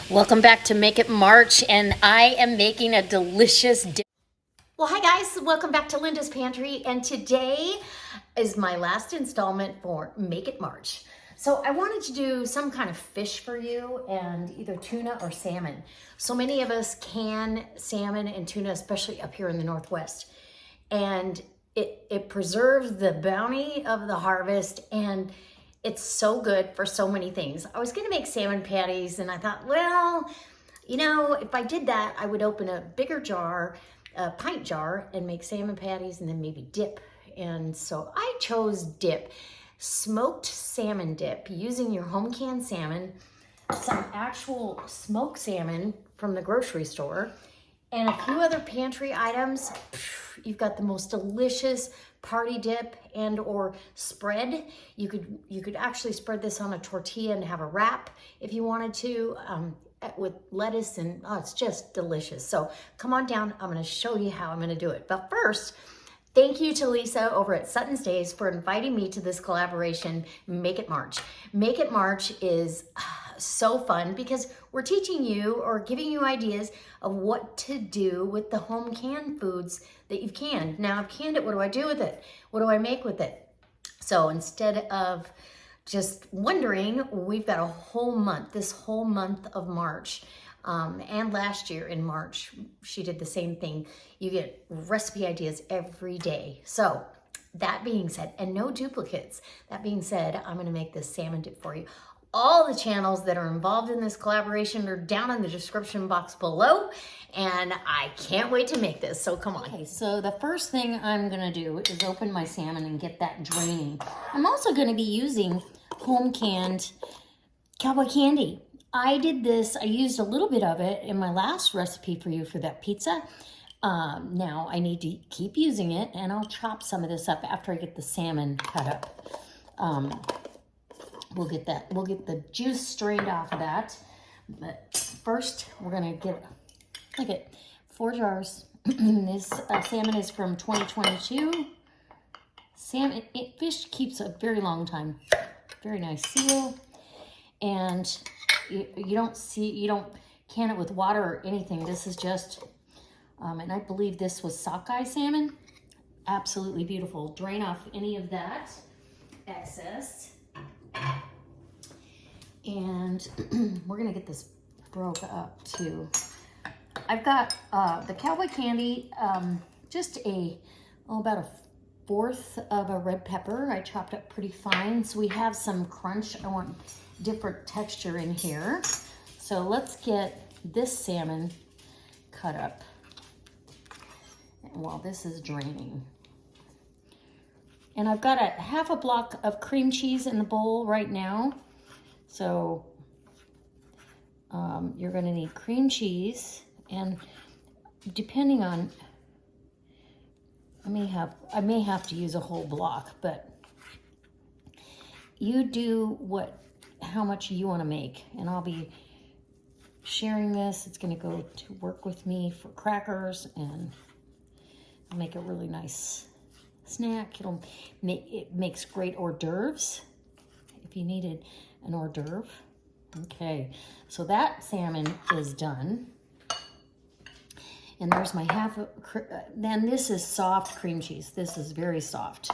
Welcome back to Make It March, and I am making a delicious dip. Well, hi guys, welcome back to Linda's Pantry, and today is my last installment for Make It March. So I wanted to do some kind of fish for you, and either tuna or salmon. So many of us can salmon and tuna, especially up here in the Northwest. And it preserves the bounty of the harvest, and it's so good for so many things. I was gonna make salmon patties, and I thought, well, you know, if I did that, I would open a bigger jar, a pint jar, and make salmon patties and then maybe dip. And so I chose dip, smoked salmon dip, using your home canned salmon, some actual smoked salmon from the grocery store, and a few other pantry items. You've got the most delicious party dip and or spread. You could actually spread this on a tortilla and have a wrap if you wanted to, with lettuce, and oh, it's just delicious. So come on down, I'm gonna show you how I'm gonna do it. But first, thank you to Lisa over at Sutton's Days for inviting me to this collaboration, Make It March. Make It March is so fun because we're teaching you or giving you ideas of what to do with the home canned foods that you've canned. Now I've canned it, what do I do with it? What do I make with it? So instead of just wondering, we've got a whole month, this whole month of March. And last year in March, she did the same thing. You get recipe ideas every day. So that being said, and no duplicates, that being said, I'm gonna make this salmon dip for you. All the channels that are involved in this collaboration are down in the description box below, and I can't wait to make this, so come on. Okay, so the first thing I'm gonna do is open my salmon and get that draining. I'm also gonna be using home canned cowboy candy. I did this, I used a little bit of it in my last recipe for you for that pizza. Now I need to keep using it, and I'll chop some of this up after I get the salmon cut up. We'll get the juice strained off of that. But first, we're gonna get, look at 4 jars. This salmon is from 2022. Salmon, fish keeps a very long time. Very nice seal. And you don't can it with water or anything. This is just, and I believe this was sockeye salmon. Absolutely beautiful. Drain off any of that excess. And we're gonna get this broke up too. I've got the cowboy candy, just about a 1/4 of a red pepper. I chopped up pretty fine, so we have some crunch. I want different texture in here. So let's get this salmon cut up while this is draining. And I've got a 1/2 block of cream cheese in the bowl right now. So you're gonna need cream cheese, and depending on, I may have to use a whole block, but you do how much you wanna make, and I'll be sharing this. It's gonna go to work with me for crackers, and I'll make a really nice snack. It makes great hors d'oeuvres if you needed an hors d'oeuvre. Okay, so that salmon is done. And there's my then this is soft cream cheese. This is very soft.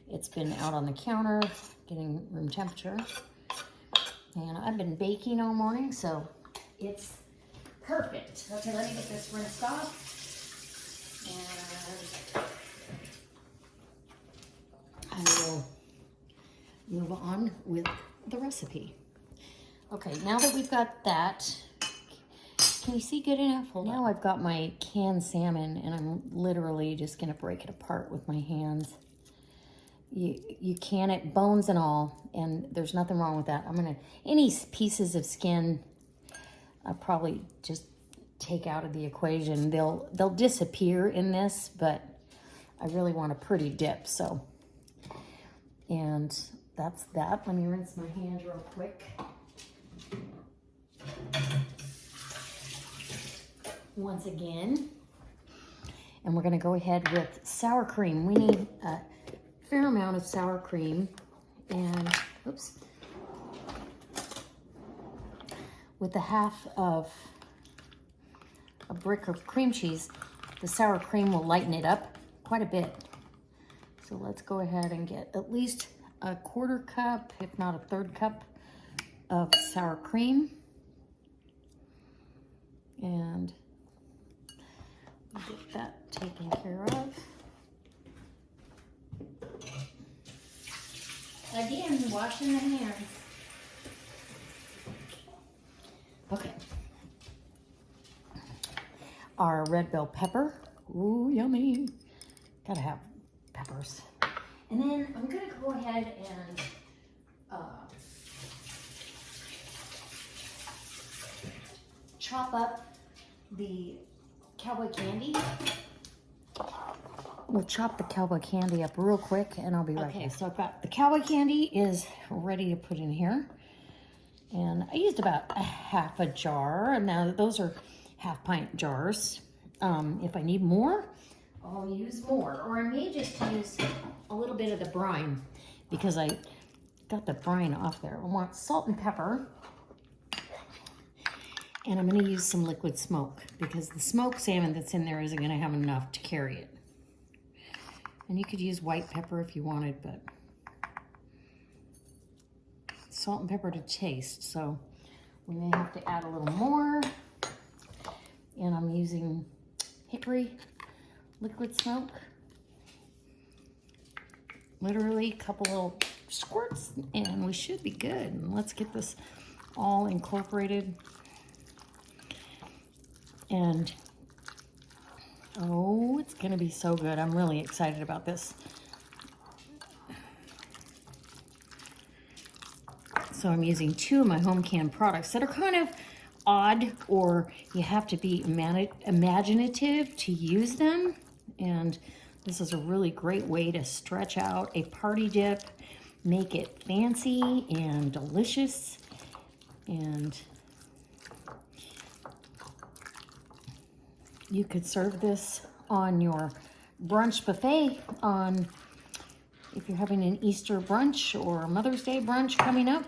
It's been out on the counter, getting room temperature. And I've been baking all morning, so it's perfect. Okay, let me get this rinsed off. And I will move on with the recipe. Okay, now that we've got that, can you see good enough? Now I've got my canned salmon, and I'm literally just gonna break it apart with my hands. You can it, bones and all, and there's nothing wrong with that. Any pieces of skin, I'll probably just take out of the equation. They'll disappear in this, but I really want a pretty dip, so. And that's that. Let me rinse my hands real quick. Once again. And we're gonna go ahead with sour cream. We need a fair amount of sour cream. And, oops. with the half of a brick of cream cheese, the sour cream will lighten it up quite a bit. So let's go ahead and get at least a 1/4 cup, if not a 1/3 cup of sour cream. And get that taken care of. Again, washing the hands. Okay. Our red bell pepper. Ooh, yummy. Gotta have peppers. And then I'm gonna go ahead and chop up the cowboy candy. We'll chop the cowboy candy up real quick and I'll be right back. Okay, so I've got the cowboy candy is ready to put in here. And I used about a 1/2 jar, and now those are 1/2 pint jars. If I need more, I'll use more. Or I may just use a little bit of the brine because I got the brine off there. I want salt and pepper. And I'm gonna use some liquid smoke because the smoked salmon that's in there isn't gonna have enough to carry it. And you could use white pepper if you wanted, but salt and pepper to taste. So we may have to add a little more. And I'm using hickory liquid smoke. Literally a couple little squirts and we should be good. And let's get this all incorporated. And oh, it's gonna be so good. I'm really excited about this. So I'm using 2 of my home canned products that are kind of odd, or you have to be imaginative to use them. And this is a really great way to stretch out a party dip, make it fancy and delicious. And you could serve this on your brunch buffet if you're having an Easter brunch or a Mother's Day brunch coming up.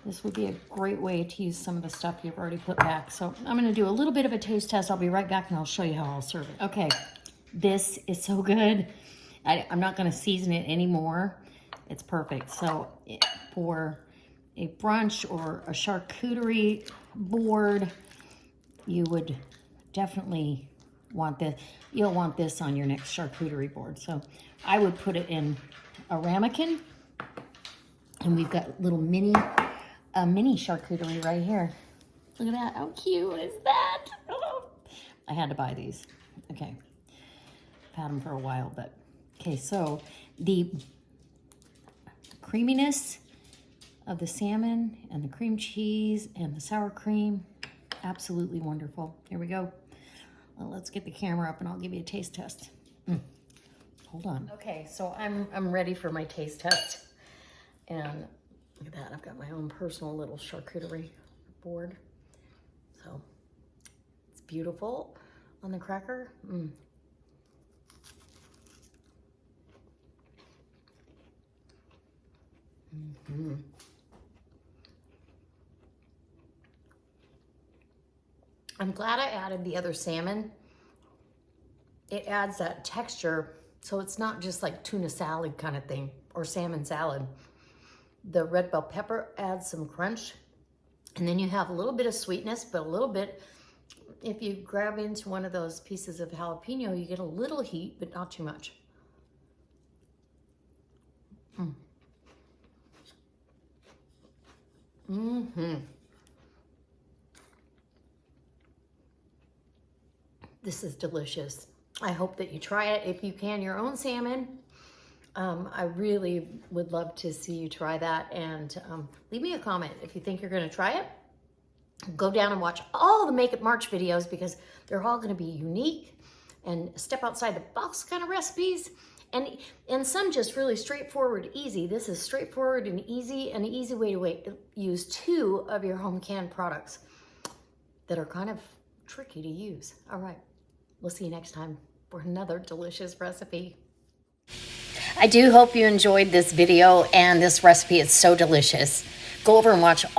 This would be a great way to use some of the stuff you've already put back. So I'm gonna do a little bit of a taste test. I'll be right back and I'll show you how I'll serve it. Okay, this is so good. I'm not gonna season it anymore. It's perfect. So for a brunch or a charcuterie board, you would definitely want this. You'll want this on your next charcuterie board. So I would put it in a ramekin. And we've got little mini charcuterie right here. Look at that. How cute is that? Oh, I had to buy these. Okay. I've had them for a while, but okay. So the creaminess of the salmon and the cream cheese and the sour cream, absolutely wonderful. Here we go. Well, let's get the camera up and I'll give you a taste test. Hold on. Okay, so I'm ready for my taste test. And look at that, I've got my own personal little charcuterie board. So it's beautiful on the cracker. I'm glad I added the other salmon. It adds that texture, so it's not just like tuna salad kind of thing or salmon salad. The red bell pepper adds some crunch, and then you have a little bit of sweetness, but a little bit, if you grab into one of those pieces of jalapeno, you get a little heat, but not too much. This is delicious. I hope that you try it. If you can, your own salmon. I really would love to see you try that, and leave me a comment if you think you're gonna try it. Go down and watch all the Make It March videos because they're all gonna be unique and step outside the box kind of recipes, and some just really straightforward, easy. This is straightforward and easy, an easy way to use 2 of your home canned products that are kind of tricky to use. All right, we'll see you next time for another delicious recipe. I do hope you enjoyed this video and this recipe. It's so delicious. Go over and watch all